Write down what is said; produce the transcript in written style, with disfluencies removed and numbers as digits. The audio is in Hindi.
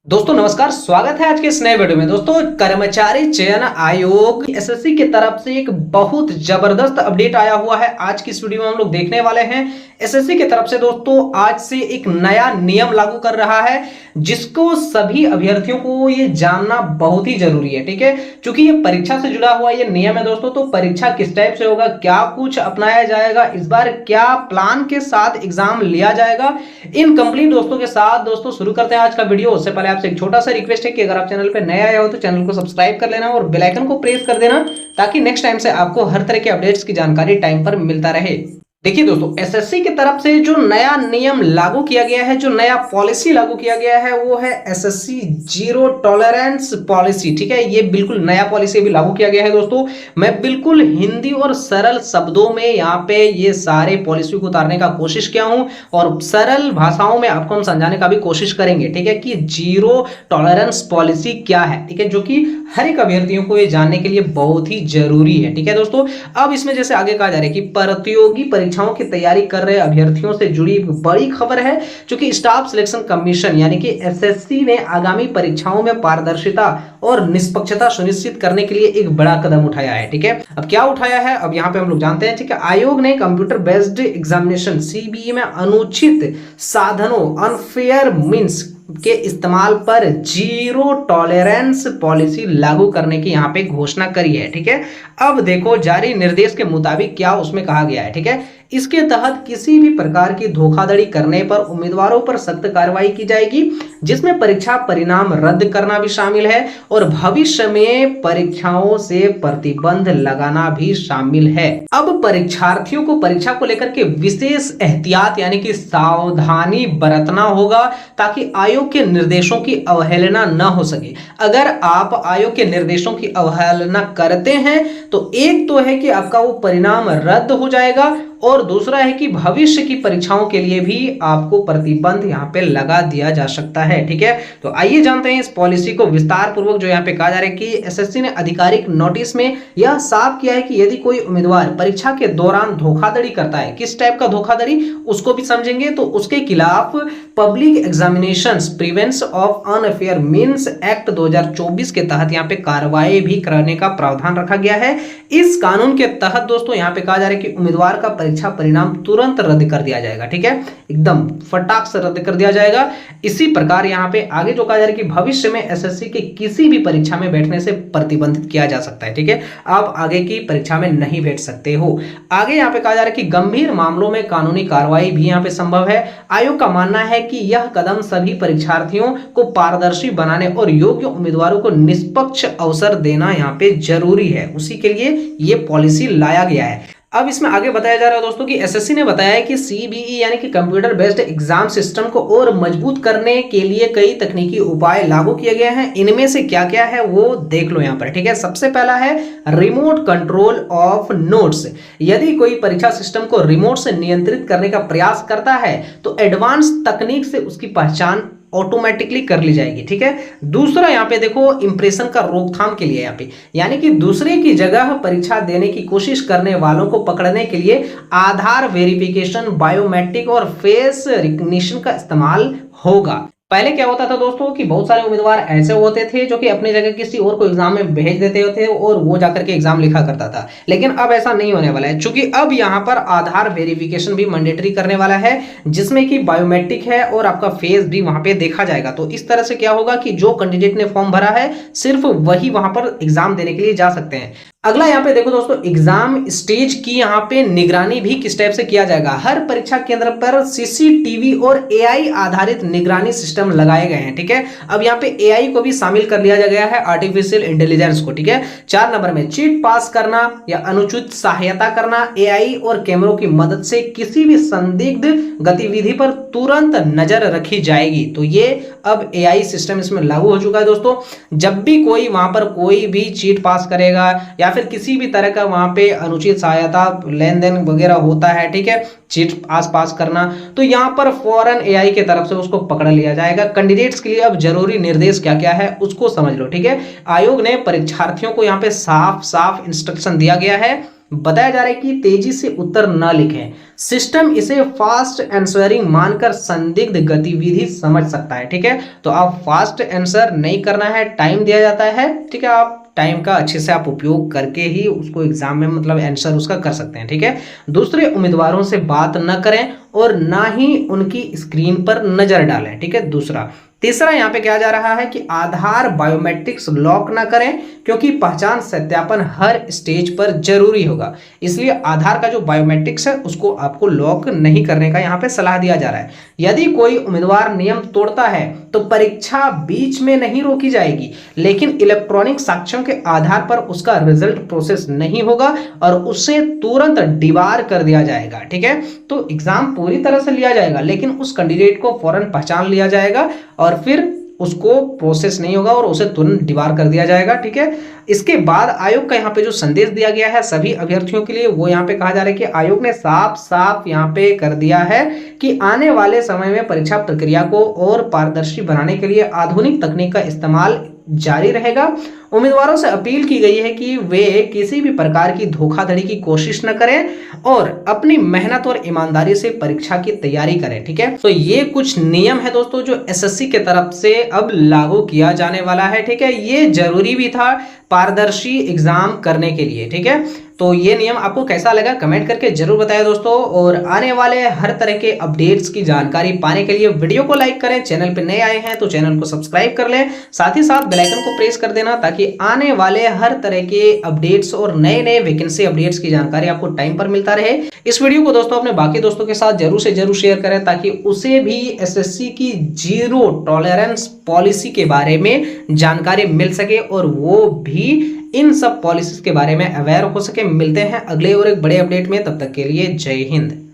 दोस्तों नमस्कार, स्वागत है आज के इस नए वीडियो में। दोस्तों, कर्मचारी चयन आयोग एसएससी की तरफ से एक बहुत जबरदस्त अपडेट आया हुआ है। आज की इस वीडियो में हम लोग देखने वाले हैं। एसएससी की तरफ से दोस्तों आज से एक नया नियम लागू कर रहा है, जिसको सभी अभ्यर्थियों को ये जानना बहुत ही जरूरी है। ठीक है, क्योंकि ये परीक्षा से जुड़ा हुआ ये नियम है दोस्तों। तो परीक्षा किस टाइप से होगा, क्या कुछ अपनाया जाएगा, इस बार क्या प्लान के साथ एग्जाम लिया जाएगा, इन कंप्लीट दोस्तों के साथ दोस्तों शुरू करते हैं आज का वीडियो। उससे पहले आपसे एक छोटा सा रिक्वेस्ट है कि अगर आप चैनल पे नए आए हो तो चैनल को सब्सक्राइब कर लेना और बेल आइकन को प्रेस कर देना, ताकि नेक्स्ट टाइम से आपको हर तरह के अपडेट्स की जानकारी टाइम पर मिलता रहे। देखिए दोस्तों, एसएससी की तरफ से जो नया नियम लागू किया गया है, जो नया पॉलिसी लागू किया गया है, वो है एसएससी जीरो टॉलरेंस पॉलिसी। ठीक है, ये बिल्कुल नया पॉलिसी भी लागू किया गया है दोस्तों। मैं बिल्कुल हिंदी और सरल शब्दों में यहाँ पे ये सारे पॉलिसी को उतारने का कोशिश किया हूं और सरल भाषाओं में आपको हम समझाने का भी कोशिश करेंगे। ठीक है, कि जीरो टॉलरेंस पॉलिसी क्या है। ठीक है, जो कि हर एक अभ्यर्थियों को ये जानने के लिए बहुत ही जरूरी है। ठीक है दोस्तों, अब इसमें जैसे आगे कहा जा रहा है कि प्रतियोगी परीक्षाओं की तैयारी कर रहे अभ्यर्थियों से जुड़ी बड़ी खबर है, क्योंकि स्टाफ सिलेक्शन कमीशन यानी कि एसएससी ने आगामी परीक्षाओं में पारदर्शिता और निष्पक्षता सुनिश्चित करने के लिए एक बड़ा कदम उठाया है। ठीक है, अब क्या उठाया है, अब यहाँ पे हम लोग जानते हैं। ठीक है, आयोग ने कंप्यूटर बेस्ड एग्जामिनेशन सीबीई में अनुचित साधनों अनफेयर मींस के इस्तेमाल पर जीरो टॉलरेंस पॉलिसी लागू करने की यहाँ पे घोषणा करी है। ठीक है, अब देखो जारी निर्देश के मुताबिक क्या उसमें कहा गया है। ठीक है, इसके तहत किसी भी प्रकार की धोखाधड़ी करने पर उम्मीदवारों पर सख्त कार्रवाई की जाएगी, जिसमें परीक्षा परिणाम रद्द करना भी शामिल है और भविष्य में परीक्षाओं से प्रतिबंध लगाना भी शामिल है। अब परीक्षार्थियों को परीक्षा को लेकर के विशेष एहतियात यानी कि सावधानी बरतना होगा, ताकि आयोग के निर्देशों की अवहेलना न हो सके। अगर आप आयोग के निर्देशों की अवहेलना करते हैं तो एक तो है कि आपका वो परिणाम रद्द हो जाएगा, और दूसरा है कि भविष्य की परीक्षाओं के लिए भी आपको प्रतिबंध यहाँ पे लगा दिया जा सकता है। ठीक है, तो आइए जानते हैं इस पॉलिसी को विस्तार पूर्वक। जो यहाँ पे कहा जा रहा है कि एसएससी ने आधिकारिक नोटिस में यह साफ किया है कि यदि कोई उम्मीदवार परीक्षा के दौरान धोखाधड़ी करता है, किस टाइप का धोखाधड़ी उसको भी समझेंगे, तो उसके खिलाफ public examinations prevention of unfair means act 2024 के तहत यहाँ पे कार्रवाई भी करने का प्रावधान रखा गया है। इस कानून के तहत दोस्तों यहाँ पे कहा जा रहा है कि उम्मीदवार का परीक्षा परिणाम तुरंत रद्द कर दिया जाएगा। ठीक है, एकदम फटाक से रद्द कर दिया जाएगा। इसी प्रकार यहाँ पे आगे जो कहा जा रहा है कि भविष्य में एसएससी के किसी भी परीक्षा में बैठने से प्रतिबंधित किया जा सकता है। ठीक है, आप आगे की परीक्षा में नहीं बैठ सकते हो। आगे यहाँ पे कहा जा रहा है कि गंभीर मामलों में कानूनी कार्रवाई भी यहाँ पे संभव है। आयोग का मानना है कि यह कदम सभी परीक्षार्थियों को पारदर्शी बनाने और योग्य उम्मीदवारों को निष्पक्ष अवसर देना यहाँ पे जरूरी है, उसी के लिए ये पॉलिसी लाया गया है। अब इसमें आगे बताया जा रहा है दोस्तों कि एसएससी ने बताया है कि सीबीई यानी कि कंप्यूटर बेस्ड एग्जाम सिस्टम को और मजबूत करने के लिए कई तकनीकी उपाय लागू किए गए हैं। इनमें से क्या क्या है वो देख लो यहाँ पर। ठीक है, सबसे पहला है रिमोट कंट्रोल ऑफ नोट्स। यदि कोई परीक्षा सिस्टम को रिमोट से नियंत्रित करने का प्रयास करता है तो एडवांस तकनीक से उसकी पहचान ऑटोमेटिकली कर ली जाएगी। ठीक है, दूसरा यहाँ पे देखो इंप्रेशन का रोकथाम के लिए यहाँ पे यानी कि दूसरे की जगह परीक्षा देने की कोशिश करने वालों को पकड़ने के लिए आधार वेरिफिकेशन, बायोमेट्रिक और फेस रिकग्निशन का इस्तेमाल होगा। पहले क्या होता था दोस्तों कि बहुत सारे उम्मीदवार ऐसे होते थे जो कि अपनी जगह किसी और को एग्जाम में भेज देते थे और वो जाकर के एग्जाम लिखा करता था, लेकिन अब ऐसा नहीं होने वाला है, क्योंकि अब यहाँ पर आधार वेरिफिकेशन भी मैंडेटरी करने वाला है, जिसमें कि बायोमेट्रिक है और आपका फेस भी वहां पे देखा जाएगा। तो इस तरह से क्या होगा कि जो कैंडिडेट ने फॉर्म भरा है सिर्फ वही वहां पर एग्जाम देने के लिए जा सकते हैं। अगला यहाँ पे देखो दोस्तों, एग्जाम स्टेज की यहाँ पे निगरानी भी किस टाइप से किया जाएगा। हर परीक्षा केंद्र पर सीसीटीवी और एआई आधारित निगरानी सिस्टम लगाए गए हैं। ठीक है, अब यहाँ पे एआई को भी शामिल कर लिया गया है, आर्टिफिशियल इंटेलिजेंस को। ठीक है, 4 नंबर में चीट पास करना या अनुचित सहायता करना। एआई और कैमरों की मदद से किसी भी संदिग्ध गतिविधि पर तुरंत नजर रखी जाएगी। तो ये अब एआई सिस्टम इसमें लागू हो चुका है दोस्तों। जब भी कोई वहां पर कोई भी चीट पास करेगा या फिर किसी भी तरह का वहां पे अनुचित सहायता लेन देन वगैरह होता है, ठीक है, चीट पास करना, तो यहाँ पर फौरन एआई के तरफ से उसको पकड़ लिया जाएगा। कैंडिडेट्स के लिए अब जरूरी निर्देश क्या क्या है उसको समझ लो। ठीक है, आयोग ने परीक्षार्थियों को यहाँ पे साफ साफ इंस्ट्रक्शन दिया गया है बताया जा रहा है कि तेजी से उत्तर न लिखें। सिस्टम इसे फास्ट आंसरिंग मानकर संदिग्ध गतिविधि समझ सकता है। ठीक है, तो आप फास्ट आंसर नहीं करना है, टाइम दिया जाता है। ठीक है, आप टाइम का अच्छे से आप उपयोग करके ही उसको एग्जाम में मतलब आंसर उसका कर सकते हैं। ठीक है, दूसरे उम्मीदवारों से बात न करें और ना ही उनकी स्क्रीन पर नजर डालें। ठीक है, दूसरा। तीसरा यहाँ पे क्या जा रहा है कि आधार बायोमेट्रिक्स लॉक ना करें, क्योंकि पहचान सत्यापन हर स्टेज पर जरूरी होगा, इसलिए आधार का जो बायोमेट्रिक्स है उसको आपको लॉक नहीं करने का यहाँ पे सलाह दिया जा रहा है। यदि कोई उम्मीदवार नियम तोड़ता है तो परीक्षा बीच में नहीं रोकी जाएगी, लेकिन इलेक्ट्रॉनिक साक्ष्यों के आधार पर उसका रिजल्ट प्रोसेस नहीं होगा और उसे तुरंत डिबार कर दिया जाएगा। ठीक है, तो एग्जाम पूरी तरह से लिया जाएगा, लेकिन उस कैंडिडेट को फौरन पहचान लिया जाएगा और फिर उसको प्रोसेस नहीं होगा और उसे तुरंत डिबार कर दिया जाएगा। ठीक है, इसके बाद आयोग का यहाँ पे जो संदेश दिया गया है सभी अभ्यर्थियों के लिए, वो यहाँ पे कहा जा रहा है कि आयोग ने साफ साफ यहाँ पे कर दिया है कि आने वाले समय में परीक्षा प्रक्रिया को और पारदर्शी बनाने के लिए आधुनिक तकनीक का इस्तेमाल जारी रहेगा। उम्मीदवारों से अपील की गई है कि वे किसी भी प्रकार की धोखाधड़ी की कोशिश न करें और अपनी मेहनत और ईमानदारी से परीक्षा की तैयारी करें। ठीक है, तो ये कुछ नियम है दोस्तों जो एसएससी के तरफ से अब लागू किया जाने वाला है। ठीक है, ये जरूरी भी था पारदर्शी एग्जाम करने के लिए। ठीक है, तो ये नियम आपको कैसा लगा कमेंट करके जरूर बताएं दोस्तों, और आने वाले हर तरह के अपडेट्स की जानकारी पाने के लिए वीडियो को लाइक करें, चैनल पे नए आए हैं तो चैनल को सब्सक्राइब कर लें, साथ ही साथ बेल आइकन को प्रेस कर देना ताकि आने वाले हर तरह के अपडेट्स और नए नए वैकेंसी अपडेट्स की जानकारी आपको टाइम पर मिलता रहे। इस वीडियो को दोस्तों अपने बाकी दोस्तों के साथ जरूर से जरूर शेयर करें ताकि उसे भी एसएससी की जीरो टॉलरेंस पॉलिसी के बारे में जानकारी मिल सके और वो भी इन सब पॉलिसीज के बारे में अवेयर हो सके। मिलते हैं अगले और एक बड़े अपडेट में, तब तक के लिए जय हिंद।